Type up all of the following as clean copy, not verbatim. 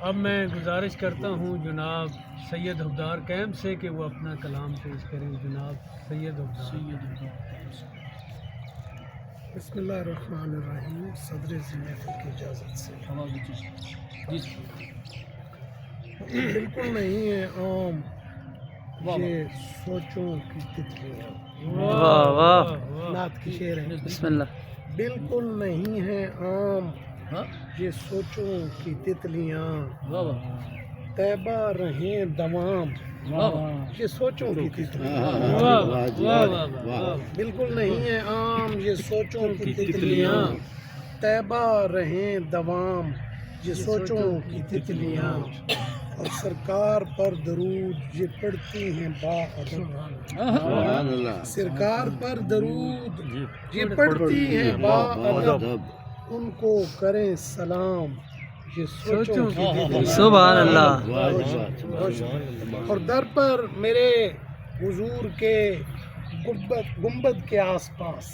اب میں گزارش کرتا ہوں جناب سید حبدار کیمپ سے کہ وہ اپنا کلام پیش کریں. جناب سید حبدار. بسم اللہ الرحمن الرحیم. صدر محفل کی اجازت سے بالکل نہیں ہے عام یہ سوچوں کی تتلیاں. واہ واہ نعت کی شعر ہے. بسم اللہ. بالکل نہیں ہے عام یہ سوچوں کی تتلیاں، طیبہ رہیں دوام یہ سوچوں کی تتلیاں. بالکل نہیں ہے عام یہ سوچوں کی تتلیاں، طیبہ رہیں دوام یہ سوچوں کی تتلیاں. اور سرکار پر درود یہ پڑھتی ہیں با ادب. سرکار پر درود یہ پڑھتی ہیں با ادب، ان کو کریں سلام یہ سوچوں کی تتلیاں. سبحان اللہ. اور در پر میرے حضور کے گنبد کے آس پاس،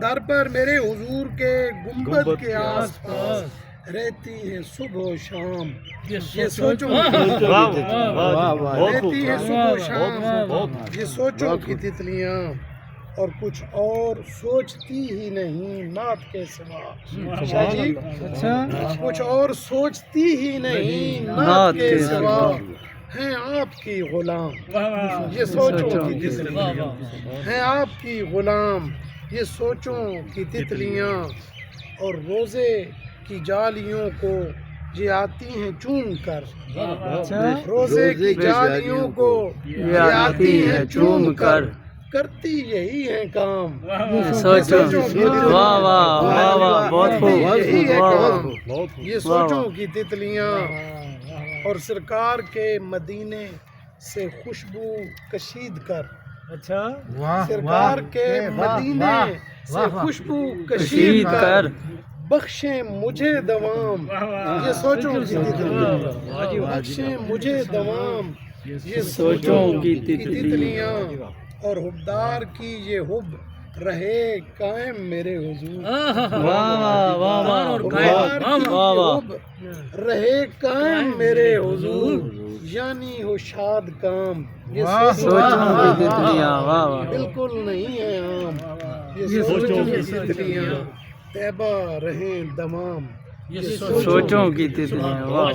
در پر میرے حضور کے گنبد کے آس پاس رہتی ہیں صبح و شام یہ سوچوں رہتی ہیں صبح و شام یہ سوچوں کی تتلیاں. اور کچھ اور سوچتی ہی نہیں نعت کے سوا. شاہ جی کچھ اور سوچتی ہی نہیں نعت کے سوا ہیں آپ کی غلام یہ سوچوں کی تتلیاں. ہیں آپ کی غلام یہ سوچوں کی تتلیاں. اور روزے کی جالیوں کو یہ آتی ہیں چوم کر. روزے کی جالیوں کو یہ آتی ہیں چوم کر، کرتی یہی ہے کام واہ واہ واہ واہ بہت یہی ہے کام خوب. یہ سوچوں کی تتلیاں. اور سرکار کے مدینے سے خوشبو کشید کر. اچھا سرکار کے مدینے سے خوشبو کشید کر بخشیں مجھے دوام یہ سوچوں کی تتلیاں. بخشیں مجھے دوام یہ سوچوں کی تتلیاں. اور حبدار کی یہ حب رہے قائم میرے حضور. حبدار کی یہ حب رہے قائم میرے حضور، یعنی ہو شاد کام یہ سوچوں کی تتلیاں. بالکل نہیں ہے عام یہ سوچوں کی تتلیاں، طیبہ رہیں دوام یہ سوچوں کی تتلیاں. واہ.